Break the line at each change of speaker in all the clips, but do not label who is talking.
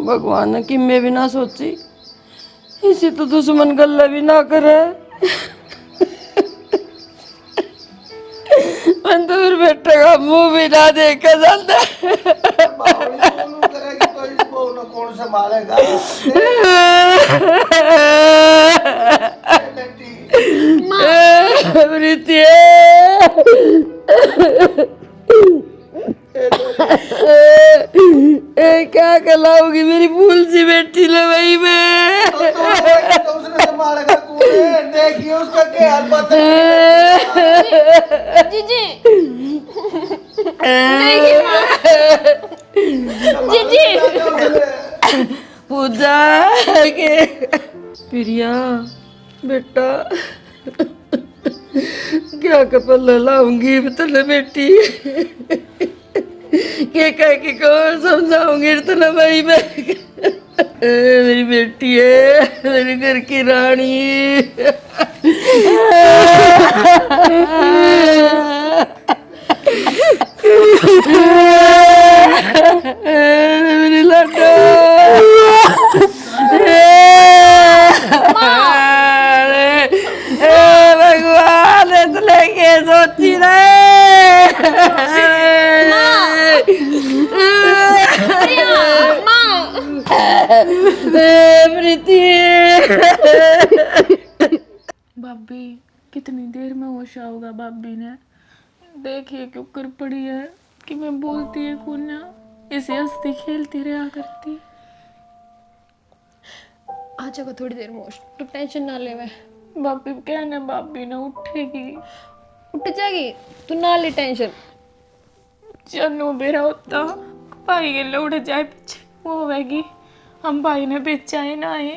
भगवान ने कि मैं भी ना सोची, इसी तो दुश्मन गल्ला भी ना करे। मन तो फिर बेटे का मुंह भी ना देखा जाता।
बावली बोलू करेगी तो इस बहू ने कौन संभालेगा? बेटी
प्रीति क्या कहलाऊंगी मेरी भूल सी बेटी ले वही में।
तो उसने संभालेगा कौन है? देखिए उसका क्या हाल बात
जीजी देखिए माँ। जीजी
पूजा के प्रिया बेटा क्या कपल लाऊंगी तले बेटी के कह के कौन समझाऊंगी इतना भाई मैं। मेरी बेटी है, मेरे घर की रानी। मेरी लड्डू भगवान इतने के सोची प्रीति।
भाभी कितनी देर में होश आओगा? भाभी ने देखिए क्यों कर पड़ी है कि मैं बोलती है कुन्या इसे हंसती खेलती रहा करती।
आ जाओ थोड़ी देर में, तू टेंशन ना ले।
भाभी कहने भाभी ने उठेगी,
उठ जाएगी, तू ना ले टेंशन।
चन्नू बेरा होता भाई के लिए उड़ जाए पीछे वो होगी, हम भाई ने बेचा ही ना है।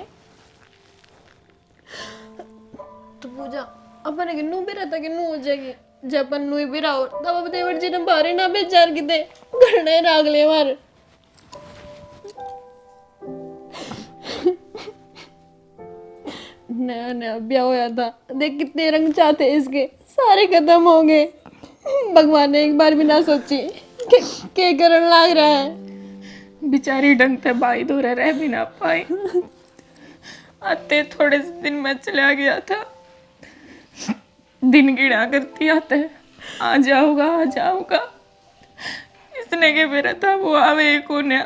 तो पूजा अपन के नू भी रहता कि नू हो जाएगी। जब अपन नू भी रहो तब अब देवर जी ने बारे ना बेचार की दे घरने राग ले मार। नया नया ब्याह होया था, देख कितने रंग चाहते इसके, सारे खत्म हो गए। भगवान ने एक बार भी ना सोची के करन लाग रहा है।
बेचारी ढंग से भाई दूर रह भी ना पाई। आते थोड़े से दिन में चला गया था, दिन गिना करती आते आ जाऊंगा आ जाऊंगा। इसने के मेरा था वो आवे कोन्या।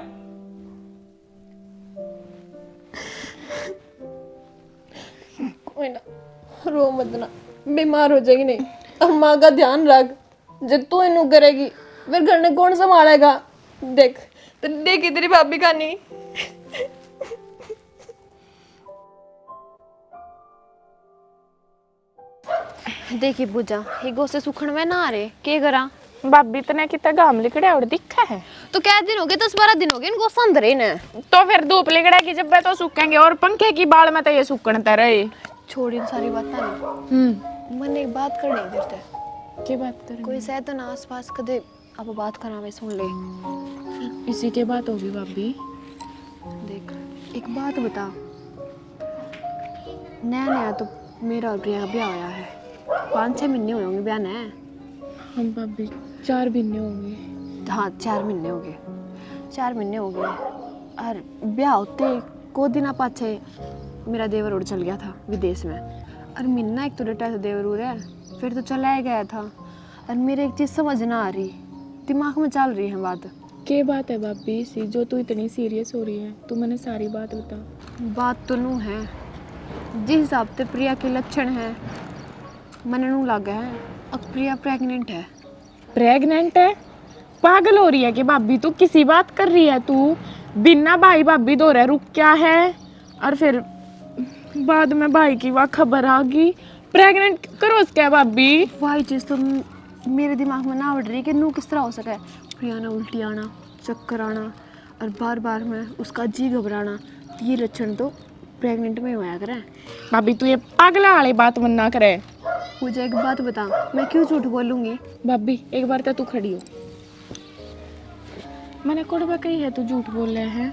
कोई ना रो मत ना, बीमार हो जाएगी नहीं। अब माँ का ध्यान रख, जब तू इनू करेगी फिर घर ने कौन संभालेगा? देख तो देखी तेरी भाभी का नहीं। देखी पूजा ये गोसे सुखण में ना आ रहे के करा।
भाभी तने कितना गाम लिकड़ा और दिखा है
तो क्या दिन हो गए, 10-12 दिन हो गए इनको संदरे ने।
तो फिर धूप लिकड़ा की जब तो सूखेंगे और पंखे की बाल में तो ये सूखते रहे।
छोड़ इन सारी बात ना। मन एक बात करनी है तेरे से।
की बात कर?
कोई सह तो ना आसपास कदे अब बात करावे सुन ले।
इसी के बात होगी भाभी।
देख एक बात बता, नया नया तो मेरा और प्रिया का ब्याह होया है, 5-6 महीने हुए होंगे ब्याह ने।
हम भाभी 4 महीने होंगे।
हाँ 4 महीने हो गए, 4 महीने हो गए। और ब्याह होते को दिन पाछे मेरा देवर उड़ चल गया था विदेश में। और महीना एक तो डटा था देवर उड़ है, फिर तो चला ही गया था। और मेरे एक चीज़ समझ ना आ रही, दिमाग में चल रही है बात।
क्या बात है भाभी सी जो तू इतनी सीरियस हो रही है? तू मैंने सारी बात बता।
बात तो नू है, जिस हिसाब से प्रिया के लक्षण है मैंने नू लगा है अब प्रिया प्रेग्नेंट है।
प्रेग्नेंट है? पागल हो रही है कि भाभी तू? किसी बात कर रही है तू? बिना भाई भाभी दो रह रुक क्या है? और फिर बाद में भाई की वह खबर आ गई प्रेग्नेंट करो क्या भाभी?
वही चीज़ तो मेरे दिमाग में ना उड़ रही कि नू किस तरह हो सके। प्रिया ने उल्टी आना, चक्कर आना और बार बार में उसका जी घबराना, ये लक्षण तो प्रेग्नेंट में होया करे।
भाभी तू ये पागला वाली बात मन ना करे।
मुझे एक बात बता, मैं क्यों झूठ बोलूँगी?
भाभी एक बार तो तू खड़ी हो, मैंने कोड़बा कही है तू झूठ बोल रहे हैं।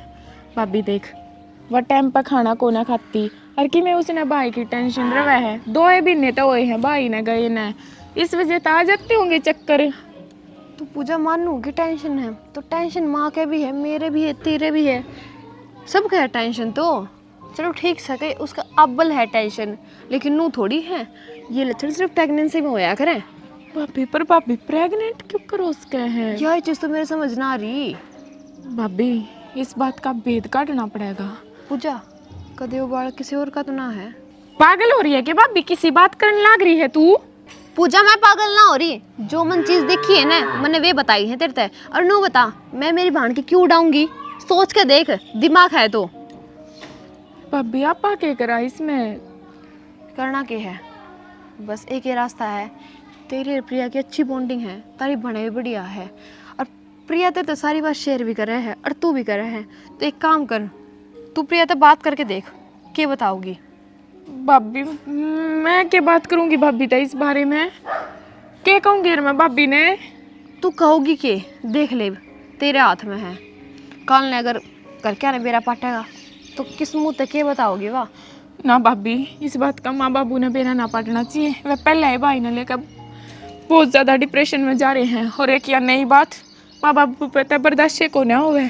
भाभी देख वह टाइम पर खाना को ना खाती और कि मैं उसने भाई की टेंशन रवा है। 2 महीने तो हुए हैं भाई ने गए न, इस वजह से आ जाते होंगे चक्कर।
तो पूजा मानू कि टेंशन है तो टेंशन माँ के भी है, मेरे भी है, तेरे भी है। सबका है टेंशन तो। चलो ठीक सके उसका अब्बल है टेंशन, लेकिन नू थोड़ी है। ये लक्षण सिर्फ प्रेगनेंसी में होया करें।
भाभी पर भाभी प्रेग्नेंट क्यों करो उसके है?
क्या ये चीज़ तो मेरे समझ ना आ रही।
भाभी इस बात का भेद काटना पड़ेगा।
पूजा कदे वो बाल किसी और का तो ना है?
पागल हो रही है कि भाभी? किसी बात करने लग रही है तू?
पूजा मैं पागल ना हो रही, जो मन चीज देखी है ना मैंने वे बताई है तेरे ते। और नू बता मैं मेरी बहन की क्यों उड़ाऊंगी? सोच के देख, दिमाग है तो।
भाभी आप आके करा इसमें?
करना क्या है, बस एक ही रास्ता है। तेरी और प्रिया की अच्छी बॉन्डिंग है, तारी बने भी बढ़िया है। और प्रिया तेरे तो सारी बात शेयर भी कर रहे हैं और तू भी कर रहे हैं। तो एक काम कर, तू प्रिया से बात करके देख, क्या बताओगी?
भाभी मैं क्या बात करूंगी भाभी तो इस बारे में? क्या कहूंगी मैं भाभी ने?
तू कहोगी के देख ले, तेरे हाथ में है। कल ने अगर करके आने बेरा पाटेगा तो किस मुंह तक क्या बताओगी? वाह
ना भाभी, इस बात का माँ बाबू ने बेरा ना पाटना चाहिए। वह पहले ही भाई ने लेकर बहुत ज़्यादा डिप्रेशन में जा रहे हैं। और एक या नई बात, माँ बाबू पे तो बर्दाश्त को ना हुए।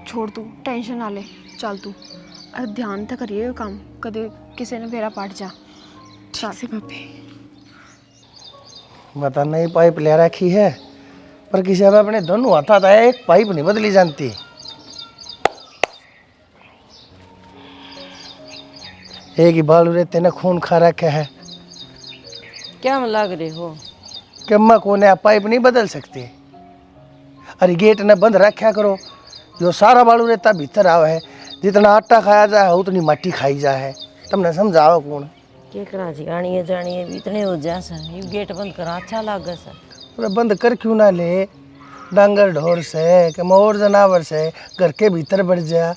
छोड़, तू टेंशन ना ले, चल तू और ध्यान तो करिए ये काम, कदे किसी ने बेरा पाट जा।
ठीक से भाभी।
बता नई पाइप ले रखी है, पर किसी अब अपने दोनों हाथ आता है, एक पाइप नहीं बदली जानती। एक ही बाल रहते ने खून खा रखा है।
क्या में लग रहे हो?
कि अम्मा कौन है, पाइप नहीं बदल सकती? अरे गेट ने बंद रखा करो, जो सारा बालू रहता भीतर आवे है। जितना आटा खाया जाए उतनी मट्टी खाई जाए। तुमने समझाओ कौन?
के करा जी आनिए जानिए भी इतने हो जा सर, ये गेट बंद करा अच्छा लागे सर।
अरे बंद कर क्यों ना ले? डांगर ढोर से कि मोर जनावर से घर के भीतर बढ़ जा।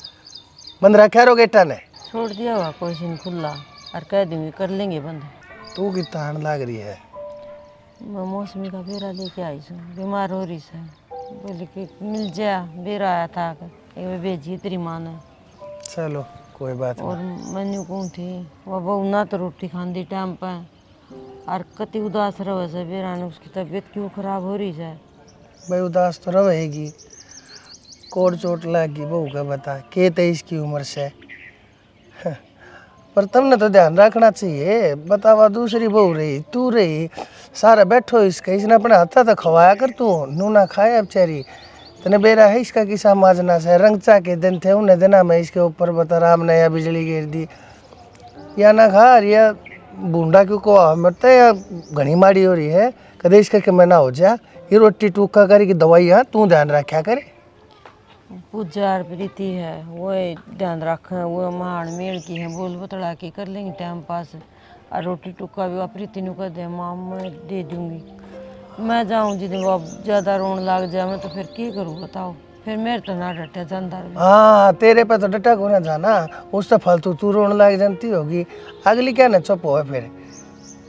बंद रखा रो गेटा ने?
छोड़ दिया हुआ कोई सीन खुला और कह दूंगी कर लेंगे बंद।
तू की तान लाग रही है।
मैं मौसमी का बेरा लेके आई हूँ, बीमार हो रही सर। बोले कि मिल जा, बेरा आया था एक भेजी तेरी माँ ने।
चलो कोई बात
और
नहीं।
मैंने कौन थी वह बहू ना तो रोटी खाती टाइम पर और कति उदास रहे से बेरा ने। उसकी तबीयत क्यों खराब हो रही है?
भाई उदास तो रहेगी, कोट चोट लागी बहू का बता के 23 की उम्र से। पर तुमने तो ध्यान रखना चाहिए। बतावा दूसरी बहू रही, तू रही, सारा बैठो इसका, इसने अपने हाथा तो खवाया कर। तू नू ना खाए अब चेरी तने बेरा है इसका किसा माजना से। रंगचा के दिन थे उन्हें दिना में इसके ऊपर बता राम ने या बिजली गिर दी या ना खा या बूंदा क्यों को मरता या घनी माड़ी हो रही है। कदे इसका कि मैं ना हो जा। ये रोटी टूका करे की दवाई यहाँ तू ध्यान रखा करे।
पूजा और प्रीति है वो ध्यान रखें, वो महान मेल की है, बोल बतड़ा के कर लेंगे टाइम पास। और रोटी टुक्का भी प्रीति नु कर दे माँ मैं दे दूंगी। मैं जाऊँ जिस वो ज़्यादा रोने लग जाए मैं तो फिर क्या करूँ बताओ? फिर मेरे तो ना डटे जानदार में।
हाँ तेरे पे तो डटा को ना जाना, उस तो फालतू तू रोने लग जानती होगी। अगली क्या न चुप हो फिर।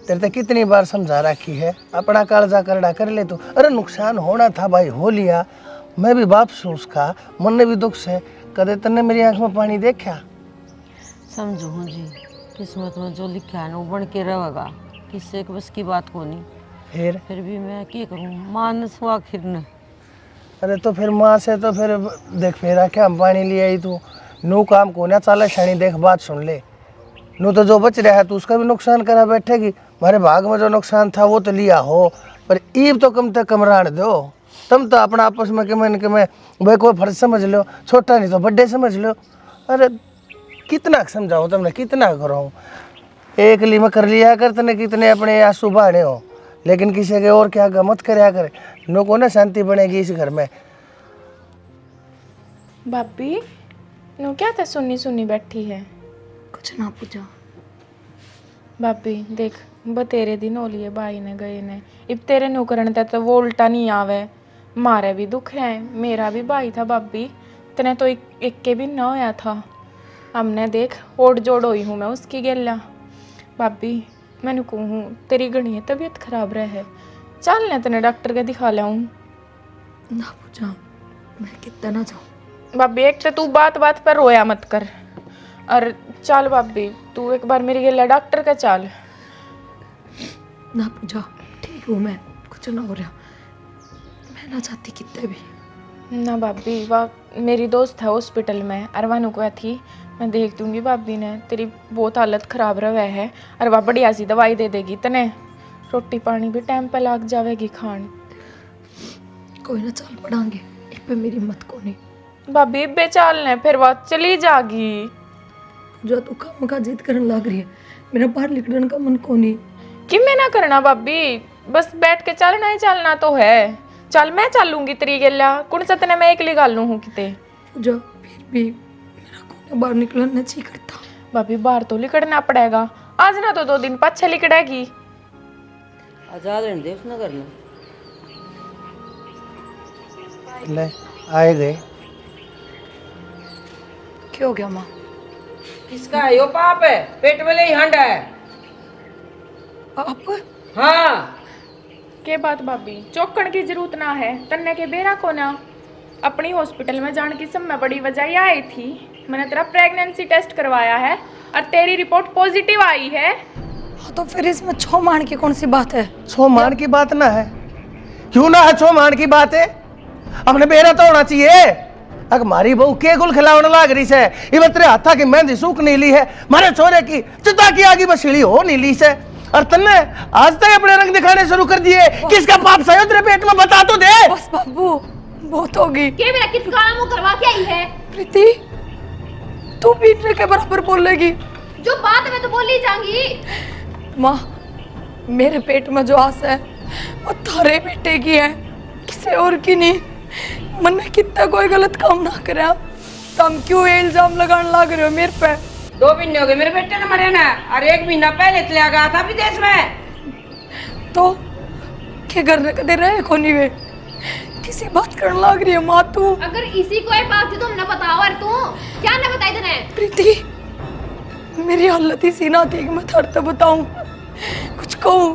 तेरे तो कितनी बार समझा रखी है, अपना कालजा करड़ा कर ले तू। अरे नुकसान होना था भाई, हो लिया। मैं भी बाप हूँ उसका, मन ने भी दुख से। कदे तन्ने मेरी आंख में पानी देखा?
समझो हूँ जी, किस्मत में जो लिखा है ना वो बन के रहेगा, किससे बस की बात को नहीं। फिर भी मैं क्या करूँ, मानस हुआ आखिर न।
अरे तो फिर माँ से तो फिर देख फेरा क्या हम पानी ले आई तू। नू काम को ना चाला शानी, देख बात सुन ले। नू तो जो बच रहा है तो उसका भी नुकसान करा बैठेगी। हमारे भाग में जो नुकसान था वो तो लिया हो, पर ईब तो कम तक कमरान दो। तुम तो अपना आपस में कि मैं भाई कोई फर्ज समझ लो, छोटा नहीं तो बड्डे समझ लो। अरे कितना समझाऊँ तुमने, कितना करो? एक ली में कर लिया कर तने, कितने अपने आंसू बहाने हो, लेकिन किसी के और क्या मत करया करे। नो को ना शांति बनेगी इस घर में।
भाभी नो क्या था सुनी सुनी बैठी है?
कुछ ना पूजा।
भाभी देख बतेरे दिन हो लिए भाई ने गए ने, इब तेरे नौकरन ते तो वो उल्टा नहीं आवे। मारे भी दुख है, मेरा भी भाई था भाभी, तने तो एक के भी ना होया था। हमने देख ओढ़ जोड़ हुई हूँ मैं उसकी गेला। भाभी मैंने कहूँ तेरी घनी तबीयत खराब रहे, चल ने तने डॉक्टर के दिखा लाऊं।
ना पूजा मैं कितना ना जाऊँ।
भाभी एक तो तू बात बात पर रोया मत कर, और चल भाभी तू एक बार मेरी गेला डॉक्टर का चल।
ना पूजा ठीक हूँ मैं, कुछ ना हो रहा। मैं ना चाहती कितने भी।
ना भाभी, वह मेरी दोस्त है हॉस्पिटल में, अरवानू को थी। मैं देख दूंगी भाभी ने, तेरी बहुत हालत खराब रहा है, और वह बढ़िया सी दवाई दे देगी तने। रोटी पानी भी टाइम पे लग जाएगी खान।
कोई ना, चल पड़ांगे, इस पे मेरी हिम्मत को नहीं।
भाभी बेचाल ने फिर वह चली जागी।
जो तू काम का जिद करने लग रही है, मेरा बाहर निकलने का मन को नहीं।
कि मैं ना करना भाभी, बस बैठ के चलना ही चलना तो है। चल मैं चलूंगी तेरी गेला, कुण सतने मैं अकेली गालू हूँ किते।
जो फिर भी मेरा को ना बाहर निकलना नहीं करता।
भाभी बाहर तो लिकड़ना पड़ेगा, आज ना तो 2 दिन पाछे लिकड़ेगी।
आजाद रहने दे उसने करना।
ले आए गए।
क्या हो गया माँ?
किसका है यो पाप है? पेट में ही हंड है।
आप
हाँ
के बात भाभी, चौकण की जरूरत ना है, तन्ने के बेरा को ना। अपनी हॉस्पिटल में जाने की सब में बड़ी वजह यह आई थी, मैंने तेरा प्रेगनेंसी टेस्ट करवाया है और तेरी रिपोर्ट पॉजिटिव आई है।
हाँ, तो फिर इसमें छो मान की कौन सी बात है?
छो मान की बात ना है, क्यों ना है? छो मान की बात है, अपने बेरा तो होना चाहिए। अगर मारी बहू के गुल खिलावने लाग रही से, ये तेरे हाथा की मेहंदी सूख नहीं ली है, मारे छोरे की चिता की आगे बसीड़ी हो नहीं ली से, और तन्ने आज तक अपने रंग दिखाने शुरू कर दिए। किसका पाप सही तेरे पेट में, बता तो दे।
बस बाबू, बहुत होगी।
के मेरा किस काला मुंह करवा के आई है?
प्रीति, तू पीटने के बराबर बोलेगी।
जो बात मैं तो बोल ही जाऊंगी।
माँ, मेरे पेट में जो आस है वो थारे बेटे की है, किसी और की नहीं। मैंने कितना कोई गलत काम ना करा, तुम क्यों ये इल्जाम लगाने लग रहे हो मेरे पे?
2 महीने हो गए मेरे बेटे ने मरे ना, और 1 महीना पहले चला गया था विदेश में।
तो क्या करने कदे रहे कोनी वे? किसी बात करने लग रही है माँ तू?
अगर इसी को ये बात थी तो हमने बताओ। और तू क्या ना बताई तूने?
प्रीति, मेरी हालत ही सी ना थी कि मैं थर तो बताऊं, कुछ कहूं,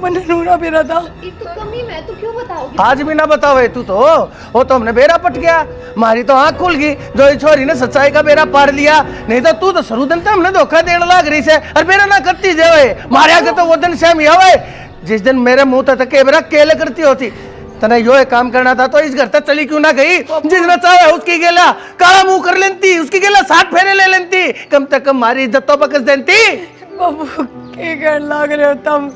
मैंने नूरा बेरा था।
एक तो कमी मैं तू क्यों बताओगी?
आज भी ना बताओ तू तो, वो तो हमने बेरा पट गया, मारी तो आंख खुल गई जो इस छोरी ने सच्चाई का बेरा पार लिया। नहीं तो तू तो शुरू दिन तो हमने धोखा देने लग रही से, और बेरा ना करती जावे मारिया के तो वो दिन सेम आवे जिस दिन मेरे मुंह तक के बेरा केले करती होती। तने यो एक काम करना था तो इस घर तक चली क्यों ना गई? जिसने चाहे उसकी गेला काला मुंह कर लेती, उसकी गेला 60 फेरे ले लेती, कम से कम हमारी इज्जत तो बकस देती।
बाबू, क्या करने लग रहे हो तुम?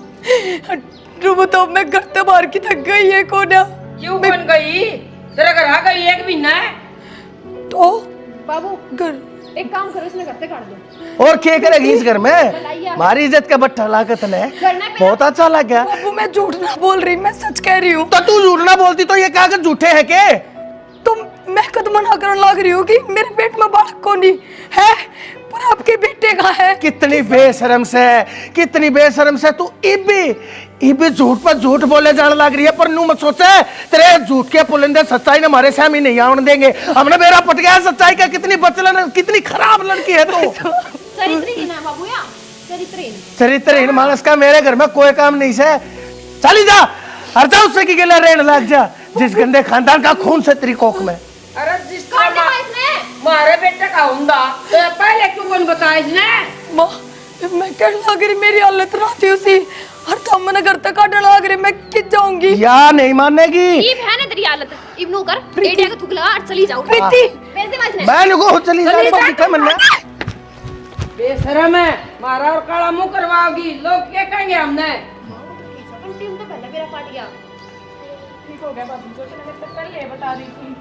तो मैं घर तो बाहर की थक गई है कोना।
क्यों बन गई? तेरा घर आ गई 1 महीना है
तो
बाबू
घर
एक काम करो, इसने घर से काट दो।
और क्या करेगी इस घर में? हमारी इज्जत का बट्टा लागत ने बहुत अच्छा लग गया।
बाबू, मैं झूठ ना बोल रही, मैं सच कह रही हूँ।
तो तू झूठ ना बोलती तो ये कागज झूठे है के?
तुम मैं कदम मना करने लग रही हो कि मेरे पेट में बालक को नहीं है, पर आपके बेटे का है।
कितनी बेशरम से, कितनी बेशरम से तू इबी झूठ पर झूठ बोले जाने लग रही है। पर नू मत सोचे तेरे झूठ के पुलिंदे सच्चाई ने हमारे सामने नहीं आने देंगे। हमने मेरा पट गया सच्चाई का। कितनी बचलन, कितनी खराब लड़की है तू।
चरित्रहीन है बाबू, या चरित्रहीन।
चरित्रहीन मानस का मेरे घर में कोई काम नहीं से। चली जा, हर जा उससे की गिला रहने लग जा, जिस गंदे खानदान का खून से तेरी कोख में।
अरे जिसका मारे बेटे का हुंदा तो पहले क्यों कौन बताया इसने?
माँ, मैं कहने लग रही मेरी हालत ना थी उसी, हर थम मैंने घर तक काटने लग रही, मैं किस जाऊंगी?
या नहीं मानेगी।
ये है ना तेरी हालत, इब्नू कर एडिया का थुकला और चली जाओ।
प्रीति,
पैसे माजने
मैं नुको चली जा दिखा मन्ना।
बेशरम है, मारा और काला मुंह करवाओगी, लोग क्या कहेंगे हमने?
टीम तो पहले मेरा फाट गया।
ठीक हो गया भाभी, जो तूने मेरे से पहले बता रही थी।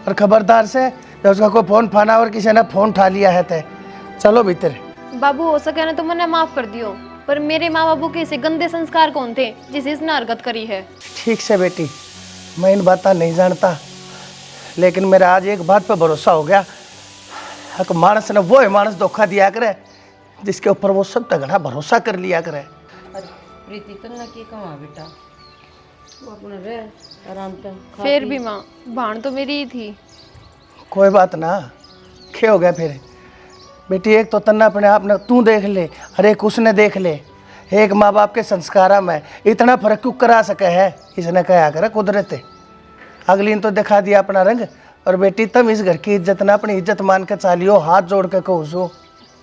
और खबरदार से जब उसका कोई फोन फाना और किसी ने फोन उठा लिया है ते चलो भीतर।
बाबू हो सके ना तो मैंने माफ कर दियो, पर मेरे माँ बाबू के ऐसे गंदे संस्कार कौन थे जिसे इसने हरकत करी है?
ठीक से बेटी, मैं इन बातें नहीं जानता, लेकिन मेरा आज एक बात पर भरोसा हो गया, हक मानस ने वो मानस धोखा दिया करे जिसके ऊपर वो सब तगड़ा भरोसा कर लिया करे।
प्रीति तन्ना की कमा बेटा, वो अपना रह आराम से
फिर भी माँ, भाण तो मेरी ही थी।
कोई बात ना, क्या हो गया फिर बेटी? एक तो तन्ना अपने आप ने तू देख ले, और एक उसने देख ले। एक माँ बाप के संस्कारा में इतना फर्क क्यों करा सके है? इसने कहा करे कुदरत है। अगली ने तो दिखा दिया अपना रंग। और बेटी तुम इस घर की इज्जत ना अपनी इज्जत मान के चालियो, हाथ जोड़ के कहो सो,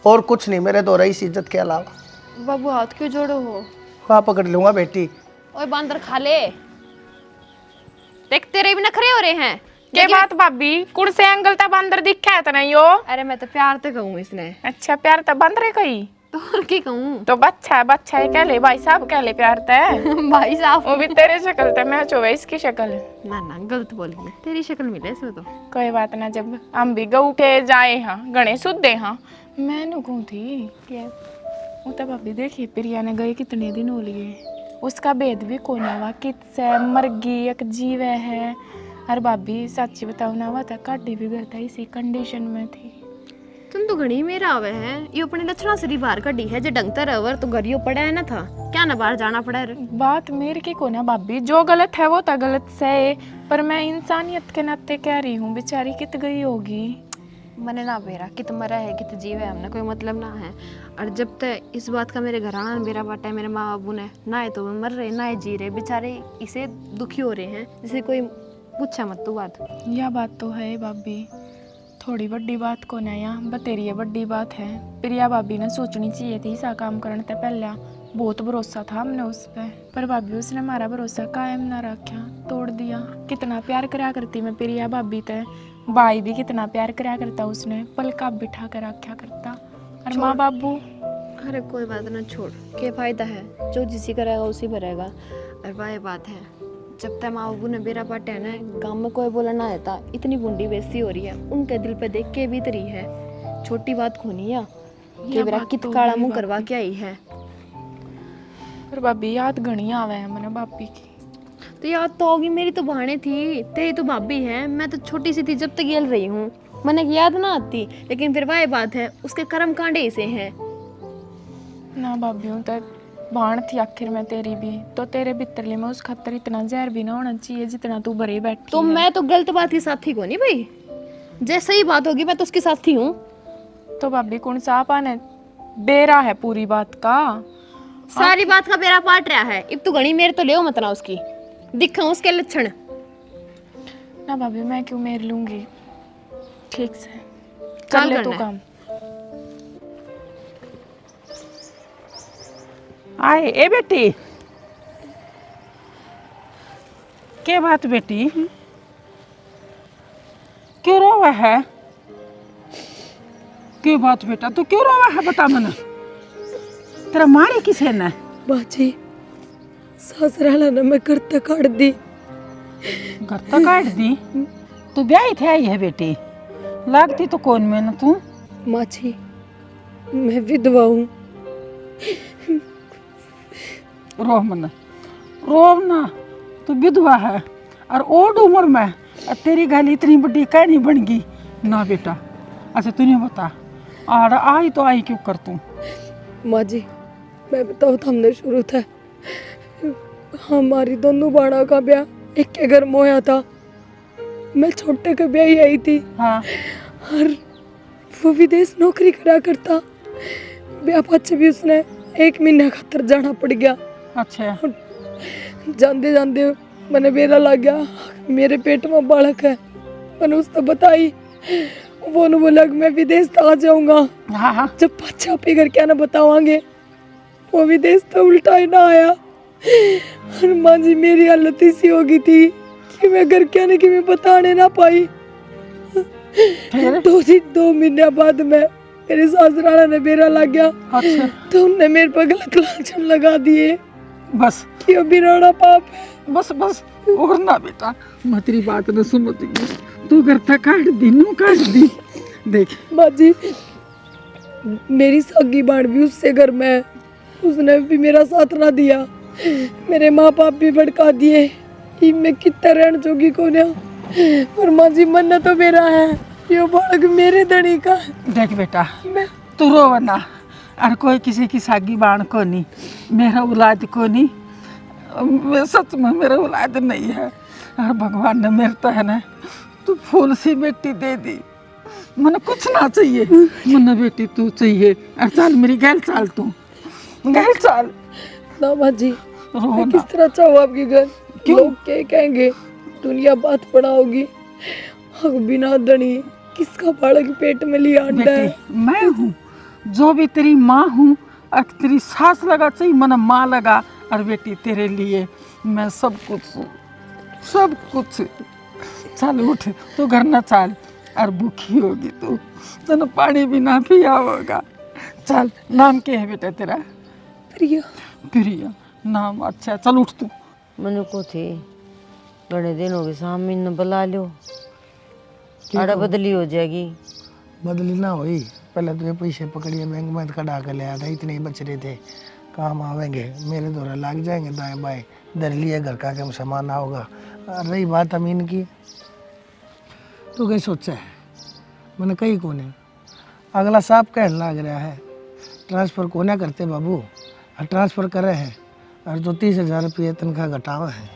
और कुछ नहीं मेरे दो रही इस इज्जत के अलावा।
बाबू हाथ क्यों जोड़ो हो?
वहाँ पकड़ लूंगा बेटी।
ओए बांदर खा ले। देख तेरे भी नखरे हो रहे हैं।
के बात भाभी कुड़ से एंगल ता बंदर दिखा है तना यो।
अरे मैं तो प्यार तो कहूँ इसने,
अच्छा प्यार ता बंदर कही
तो और की कहूँ।
तो बच्चा है कह ले भाई साहब कह ले प्यार ता
भाई साहब
वो भी तेरे शक्ल ता मैच होवे इसकी शक्ल।
ना गलत बोली मैं, तेरी शक्ल मिले इसमें तो।
कोई बात ना, जब हम भी गऊ के जाए हाँ गणे सुधे हाँ मैं नुकू थी वो तब भाभी देखी प्रिया ने गए कितने दिन हो लिए, उसका भेद भी कौन हुआ किससे मरगी एक जीव है। और भाभी सच्ची बताओ ना हुआ था काटी भी गया था इसी कंडीशन में थी।
तुम तो घड़ी मेरा आवे है, ये अपने लक्षणा से बाहर कड़ी है, जो ढंगतर अवर तो घरियो पड़ा है ना था, क्या ना बाहर जाना पड़ा है।
बात मेरे की को ना भाभी, जो गलत है वो तो गलत से, पर मैं इंसानियत के नाते कह रही हूँ बेचारी कित गई होगी।
मने ना बेरा कित मरा है कित जीव है, हमने कोई मतलब ना है। और जब तक इस बात का मेरे घराना मेरा बाटा है, मेरे माँ बाबू ने ना है तो मर रहे ना है जी रहे, बेचारे इसे दुखी हो रहे हैं, जिसे कोई पूछा मत तू बात।
यह बात तो है भाभी, थोड़ी बड़ी बात को ना यहाँ बतेरी है बड़ी बात है। प्रिया भाभी ने सोचनी चाहिए थी सा काम करने से पहले, बहुत भरोसा था हमने उस पर भाभी उसने हमारा भरोसा कायम ना रखा, तोड़ दिया। कितना प्यार करा करती मैं प्रिया भाभी ते, भाई भी कितना प्यार करा करता उसने, पलका बिठा कर रखा करता। और माँ बाबू
अरे कोई बात ना छोड़, क्या फायदा है, जो जिसी करेगा उसी भरेगा। और वह बात है जब तक माँ बाबू ने बेरा पाटे है ना, गाँव में कोई बोला ना रहता, इतनी बूंदी बेइज्जती हो रही है, उनके दिल पे देख के बीत रही है। छोटी बात खोनी है कि बेरा कित काला मुंह करवा के आई है।
पर भाभी याद घनी आवे है मैंने भाभी की।
तो याद तो होगी, मेरी तो बहने थी, तेरी तो भाभी है, मैं तो छोटी सी थी जब तक येल रही हूँ, मैंने याद ना आती। लेकिन फिर वह बात है उसके कर्म कांडे ऐसे हैं
ना भाभी हूँ तो बाण थी आखिर में तेरी भी, तो तेरे भितरले में उस खतर इतना जहर भी ना होना चाहिए जितना तू भरे बैठी
तो
है।
मैं तो गलत बात की साथी को नहीं भाई, जैसे ही बात होगी मैं तो उसकी साथी हूँ।
तो भाभी कौन सा पाने बेरा है पूरी बात का,
सारी बात का बेरा पाट रहा है, अब तू घनी मेरे तो ले मत ना उसकी, दिखा उसके लक्षण।
ना भाभी मैं क्यों मेर लूंगी, ठीक से
चल
कर ले तू
करना है।
काम।
आए ए बेटी, क्या बात बेटी, क्यों रोवा है? क्यों बात बेटा, तू क्यों रोवा है बता मना, तेरा मारे किसे ने?
बाजी सासराला ने मैं करते काट दी।
घर तो काट दी, तू ब्याही थे आई है बेटी, लागती तो कौन में ना तू?
माँ जी मैं विधवा हूँ।
रोह मना, रोव ना, तू विधवा है और ओड उम्र में और तेरी गल इतनी बड़ी कहनी बन गई ना बेटा। अच्छा तूने बता आड़ आई तो आई क्यों कर तू?
माँ जी मैं बताऊँ तो हमने शुरू था, हमारी दोनों बाणा का ब्याह एक के घर में होया था, मैं छोटे के ब्याह ही आई थी।
हाँ
और वो विदेश नौकरी करा करता, ब्याह पाछे भी उसने 1 महीना खातर जाना पड़ गया।
अच्छा
जानते जानते मैंने बेरा लग गया, मेरे पेट में बालक है, मैंने उसने बताई, वो ने बोला कि मैं विदेश तो आ जाऊंगा,
हाँ हाँ
जब पाछा पी कर क्या ना बतावांगे, वो विदेश तो उल्टा ही ना आया। और माँ जी मेरी हालत ऐसी हो गई थी कि मैं घर क्या ना कि मैं बताने ना पाई। 2 महीने बाद में मेरे सासराला ने बेरा लग गया।
अच्छा
तो उनने मेरे पर गलत लांछन लगा दिए
बस
कि अभी राणा पाप है।
बस बस और ना बेटा, मैं तेरी बात न समझ गई, तू घर तक काट दी नू काट दी। देख
माँ जी मेरी सागी बाण भी उससे घर में है, उसने भी मेरा साथ ना दिया, मेरे माँ बाप भी भड़का दिए, कि मैं कितना रहने जोगी को ना। पर माँ जी मन तो मेरा है, ये बालक मेरे धनी का है।
देख बेटा
मैं
तू रो ना, और कोई किसी की सागी बाण को नहीं, मेरा औलाद को नहीं, मैं सच में मेरा औलाद नहीं है। और भगवान ने मेरे तो है ना तू फूल सी बेटी दे दी, मने कुछ ना चाहिए, मने बेटी तू चाहिए। और चल मेरी गैल चाल, तू गैल चाल।
ना माँ जी
रो
मैं
ना
किस तरह चाहूँ आपके घर,
क्यों?
लोग क्या कहेंगे, दुनिया बात पड़ा होगी, हक बिना धनी किसका बालक पेट में लिया अंडा है।
बेटी मैं हूँ, जो भी तेरी माँ हूँ, और तेरी सास लगा चाहिए मन माँ लगा, और बेटी तेरे लिए मैं सब कुछ हूँ। सब कुछ। चल उठ, तू घर ना चल, और भूखी होगी तू, तूने पानी भी ना पिया होगा। चल, नाम क्या है बेटा तेरा?
प्रिया।
प्रिया नाम अच्छा। चल उठ तू।
मनु को थी बड़े दिन हो गए, सामने न बुला लो, आड़ा बदली हो जाएगी।
बदली ना हुई, पहले तो ये पैसे पकड़िए बैंक में कढ़ा कर ले आया था, इतने ही बच रहे थे, काम आवेंगे, मेरे द्वारा लग जाएंगे दाएं बाएं, दर लिए घर का कम सामान होगा। और रही बात अमीन की, तू कहीं सोचा है? मैंने कही कोने, अगला साहब कहने लग रहा है ट्रांसफ़र कोने करते बाबू, और ट्रांसफ़र करे हैं और जो 30,000 रुपये तनख्वाह घटावा है,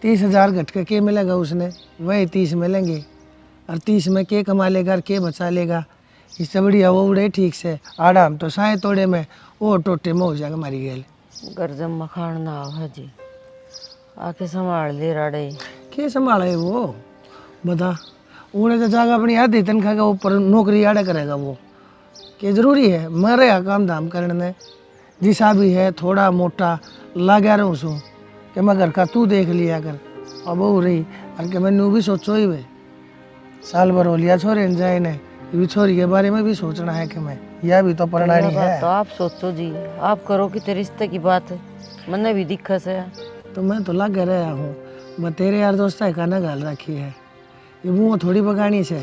30,000 घट के क्या मिलेगा उसने? वही 30 मिलेंगे, और 30 में के कमा लेगा और के बचा लेगा? इससे बढ़िया वो उड़े ठीक से, आड़ा हम तो साए तोड़े में, वो टोटे में हो जाएगा हमारी गेल।
गर्जम मखान ना हो जी, आके संभाल ले राड़े।
के संभाले वो बता? उन्हें तो जाएगा अपनी आधी तनख्वाह का ऊपर नौकरी आड़ा करेगा वो, क्या जरूरी है? मरे यहाँ काम धाम करने, जिसा भी है थोड़ा मोटा लगा रहूँ सू कि मैं घर का तू देख लिया कर, अब वो रही और कि मैंने भी सोचो ही वे साल भर हो लिया छोरे न जाए ने, ये भी छोरी के बारे में भी सोचना है कि मैं, यह भी तो प्रणाली है।
तो आप सोचो जी, आप करो कि तेरे रिश्ते की बात है, मन्ने भी दिक्कत है।
तो मैं तो लग रहा हूँ, मैं तेरे यार दोस्त है खाना गाल रखी है, ये मुँह थोड़ी पकानी से,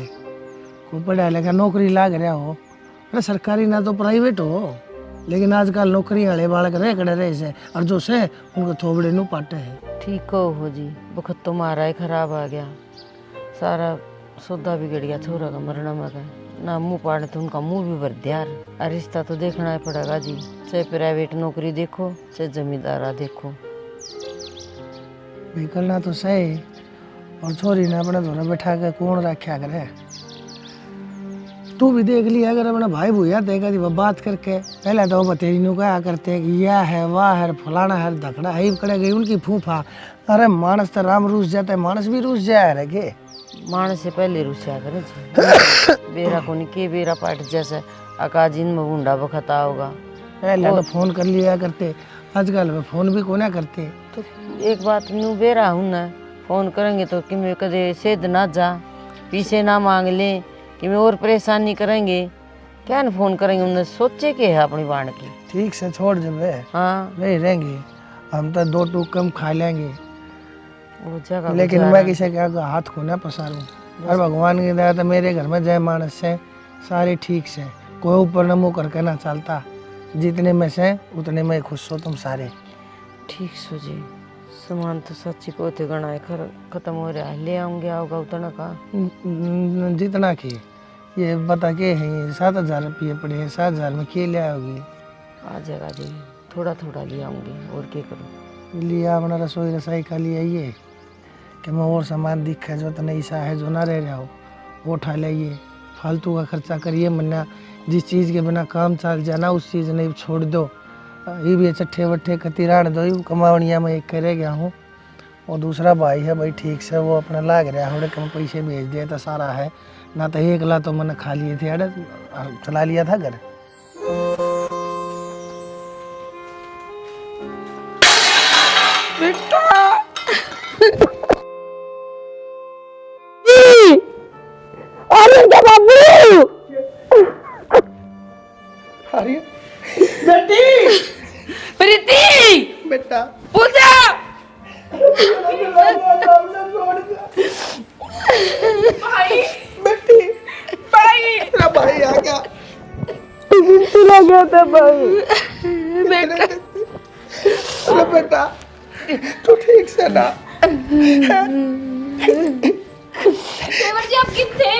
को पढ़ा लिखा नौकरी लाग रहा हो, अरे सरकारी ना तो प्राइवेट हो, लेकिन आजकल नौकरी वाले बालक रहे कड़े रहे से, और जो से उनको थोबड़े नु पाटे हैं।
ठीक हो जी, वक्त तो मारा ही खराब आ गया, सारा सौदा बिगड़ गया, छोरा का मरना मगा ना, मुंह पाड़े तो उनका मुंह भी भर दिया। और रिश्ता तो देखना ही पड़ेगा जी, चाहे प्राइवेट नौकरी देखो चाहे जमींदारा देखो।
भाई करना तो सही, और छोरी ने अपने धोरा बैठा के कौन रखा करे? तू भी देख लिया अगर अपना भाई भूया देखा जी, बात करके पहले तो वो बतेरी नु कहा करते कि यह है वाह है फलाना है धकड़ा है, कड़े गई उनकी फूफा। अरे मानस तो राम रूस जाता है, मानस भी रूस जाया रे के
मानस से पहले रुसिया करे जी। बेरा को नहीं के बेरा पाट जैसे अकाजिन में बुंडा बखता होगा।
पहले तो फोन कर लिया करते, आजकल वे फोन भी कोना करते।
तो एक बात नू बेरा हूँ ना, फोन करेंगे तो कि मैं कदे सेध ना जा, पीछे ना मांग ले कि मैं और परेशानी करेंगे, क्या न फोन करेंगे, उन्हें सोचे के है अपनी बाण की।
ठीक से छोड़ जब
हाँ
वही रहेंगे, हम तो 2 टूक कम खा लेंगे,
वो जगह
लेकिन मैं किसी के आगे हाथ को ना पसारूं। और भगवान की दया तो मेरे घर में जय मानस से सारे ठीक से, कोई ऊपर न मुँह करके ना चलता, जितने में से उतने में खुश हो तुम सारे।
ठीक सो जी, सामान तो सच्ची पोते गणा है, खत्म हो रहा है, ले आऊंगे आओगा उतना का
जितना की ये बता के है 7,000 रुपये पड़े हैं, 7,000 में क्या ले आओगी?
आ जाएगा जी, थोड़ा थोड़ा ले आऊंगी, और क्या करूँ?
लिया अपना रसोई रसाई का लिया ये कि मैं और सामान दिखा जो तो नहीं सा है जो ना रह रहा हो वो उठा लाइए, फालतू का खर्चा करिए, मन्ना जिस चीज़ के बिना काम चल जाना उस चीज़ नहीं छोड़ दो। ये भी चट्ठे वट्ठे कतिरान दो, ये कमावनिया में एक करे गया हूँ, और दूसरा भाई है भाई ठीक से वो अपना लाग रहा है, कम पैसे भेज दिए तो सारा है ना, तो 1 लाख तो मैंने खा लिए थे, अरे चला लिया था घर।
प्रीति
बेटा
पूजा
बेटी तेरा भाई आ गया,
चला गया था भाई।
अरे बेटा तू ठीक से ना?
देवर जी आप कितने?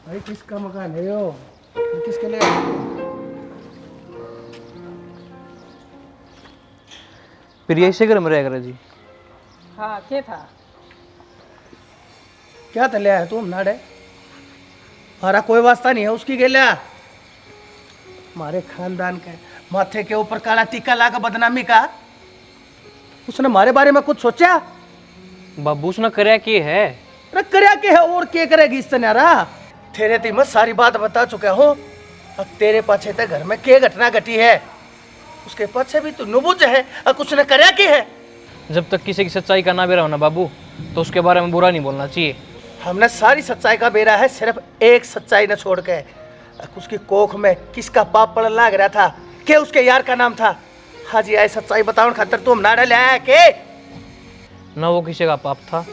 भाई किसका मकान है यो, किसके लिए?
प्रिया इसे घर में रह कर जी।
हाँ क्या था?
क्या तो लिया है तुम नाड़े? हमारा कोई वास्ता नहीं है उसकी के लिया, हमारे खानदान के माथे के ऊपर काला टीका लाकर बदनामी का। उसने हमारे बारे में कुछ सोचा?
बाबू उसने करया की है?
अरे करया के है और क्या करेगी इस तनारा? तेरे ती मैं सारी बात बता चुका हूँ। अब तेरे पाछे ते घर में क्या घटना घटी है उसके पाछे भी तू नुबुझ है। अब उसने करया की है?
जब तक किसी की सच्चाई का ना बेरा हो ना बाबू, तो उसके बारे में बुरा नहीं बोलना चाहिए।
हमने सारी सच्चाई का बेरा है, सिर्फ एक सच्चाई न छोड़ के। उसकी कोख में किसका पाप पड़न लाग रहा था, के उसके यार का नाम था। हाजी आए सच्चाई बताओ खातर तुम नारा ले आया के?
ना वो किसी का पाप था,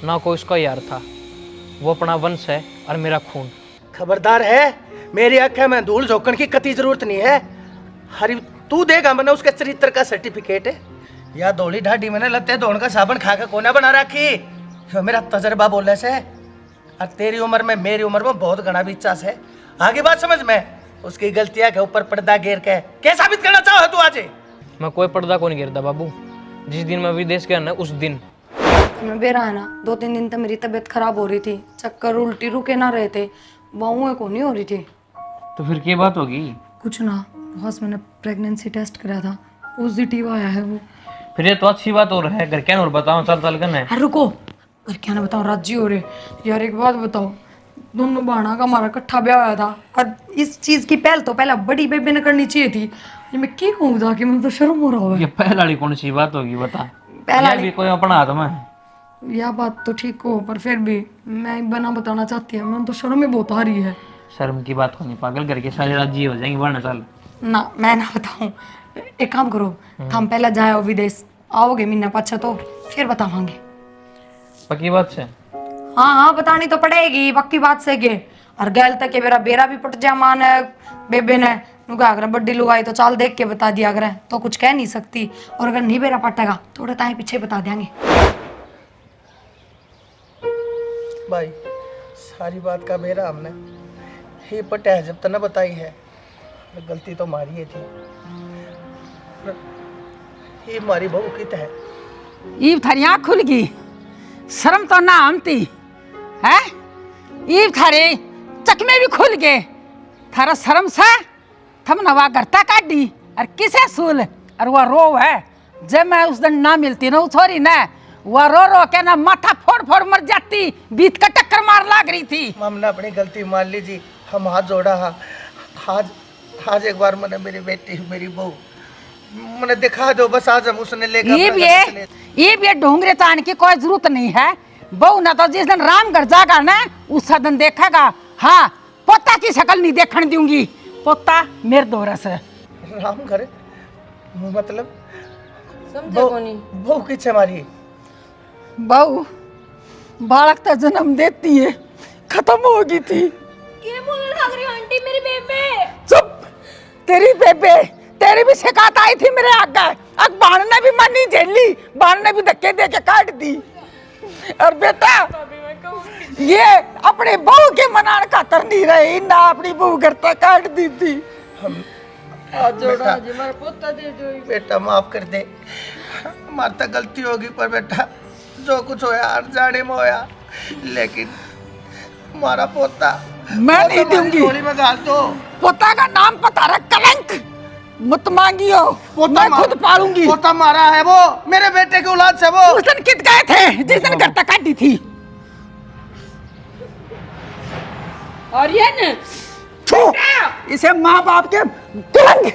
ना कोई उसका यार था। वो अपना वंश है और मेरा खून।
खबरदार है, मेरी आंखें में धूल झोंकने की कती जरूरत नहीं है। हरी तू देगा मैंने उसके चरित्र का सर्टिफिकेट है या धोली ढाडी मैंने लत्ते धोने का साबन खा के कोना बना रखी। यो मेरा तजर्बा बोले से। और तेरी उम्र में मेरी उम्र में बहुत घना बीचा से। आगे बात समझ में। उसकी गलतियां के ऊपर पर्दा घेर के क्या साबित करना चाहो तू आज?
मैं कोई पर्दा को नहीं गिरता बाबू। जिस दिन मैं विदेश गया ना, उस दिन
मैं बेरा है ना, 2-3 दिन तक मेरी तबीयत खराब हो रही थी, चक्कर उल्टी रुके ना रहे थे, बाहुएं को नहीं हो रही थी।
तो फिर क्या बात होगी?
कुछ ना, बस मैंने प्रेगनेंसी टेस्ट कराया था, पॉजिटिव आया है वो।
फिर ये तो अच्छी बात हो रहा है। घर क्या और बताओ, चल चल करना है।
अरे रुको, पर क्या ना बताओ, राजी हो रहे यार। एक बात बताओ, दोनों बहना का हमारा इकट्ठा ब्याह हुआ था और इस चीज की पहल तो पहले बड़ी बेबे ने करनी चाहिए थी। ये मैं क्या कहूँ जाके, मुझे तो शर्म हो रहा है।
ये पहला वाली कौन सी बात होगी बता?
पहला
ये भी कोई अपना हाथ में है।
यह बात तो ठीक हो, पर फिर भी मैं बना बताना चाहती हूँ, मैं तो शर्म में बहुत आ रही है।
शर्म की बात होनी पागल, घर के सारे राजी हो जाएंगे वरना चल।
ना मैं ना बताऊं, एक काम करो, हम पहले जाओ विदेश, आओगे महीना पाछा तो फिर बतावांगे।
पक्की बात से?
हाँ हाँ बतानी तो पड़ेगी, पक्की बात से के। और गैल तक के मेरा बेरा भी पट जा मान है बेबे ने नुका अगर बड्डी लुगाई तो चाल देख के बता दिया अगर तो कुछ कह नहीं सकती। और अगर नहीं बेरा पटेगा थोड़े टाइम पीछे बता देंगे।
भाई सारी बात का बेरा हमने ही पटा है, जब तक न बताई है। गलती तो हमारी ही थी। ये हमारी बहू कित है।
ईब थारी आँख खुल गई, शर्म तो ना आमती है। ईब थारे चकमे भी खुल गए, थारा शर्म से थम नवा करता काटी और किसे सूल और वह रो है। जब मैं उस दिन ना मिलती ना छोरी ना, वह रो रो के ना माथा फोड़ फोड़ मर जाती, बीत का टक्कर मार लाग रही थी।
हमने अपनी गलती मान लीजिए, हम हाथ जोड़ा हा। आज एक बार मैंने मेरी बेटी मेरी बहू मैंने दिखा दो बस। आज हम उसने लेकर
ये भी ढोंगरे तान की कोई जरूरत नहीं है। बहू ना तो जिस दिन रामगढ़ जागा ना उस दिन देखेगा। हाँ पोता की शक्ल नहीं देखने दूंगी, पोता मेरे दोरस है।
राम करे मतलब
समझे कोनी?
बहू किस हमारी
बहू बालक तो जन्म देती है, खत्म होगी थी।
क्या बोलने लग रही हो आंटी, मेरी बेबे?
चुप, तेरी बेबे तेरी भी शिकायत आई थी मेरे आगे। अब बाण ने भी मन नहीं झेली, बाण ने भी धक्के दे के काट दी। और बेटा ये अपने बहू के मनान खातर नहीं रही ना, अपनी बहू घर तक काट दी थी।
हाथ जोड़ा जी, मेरा पोता दे दो।
बेटा माफ कर दे, हमारी तो गलती होगी। पर बेटा जो कुछ होया अनजाने में होया, लेकिन हमारा पोता
मैं नहीं दूंगी।
गोली में गाल दो।
पोता का नाम पता रख, कलंक मत मांगियो, मैं खुद पालूंगी।
पोता मारा है वो, मेरे बेटे की औलाद से वो।
उस दिन कित गए थे जिस दिन घर तक काटी थी।
और ये न
इसे माँ बाप के कलंक।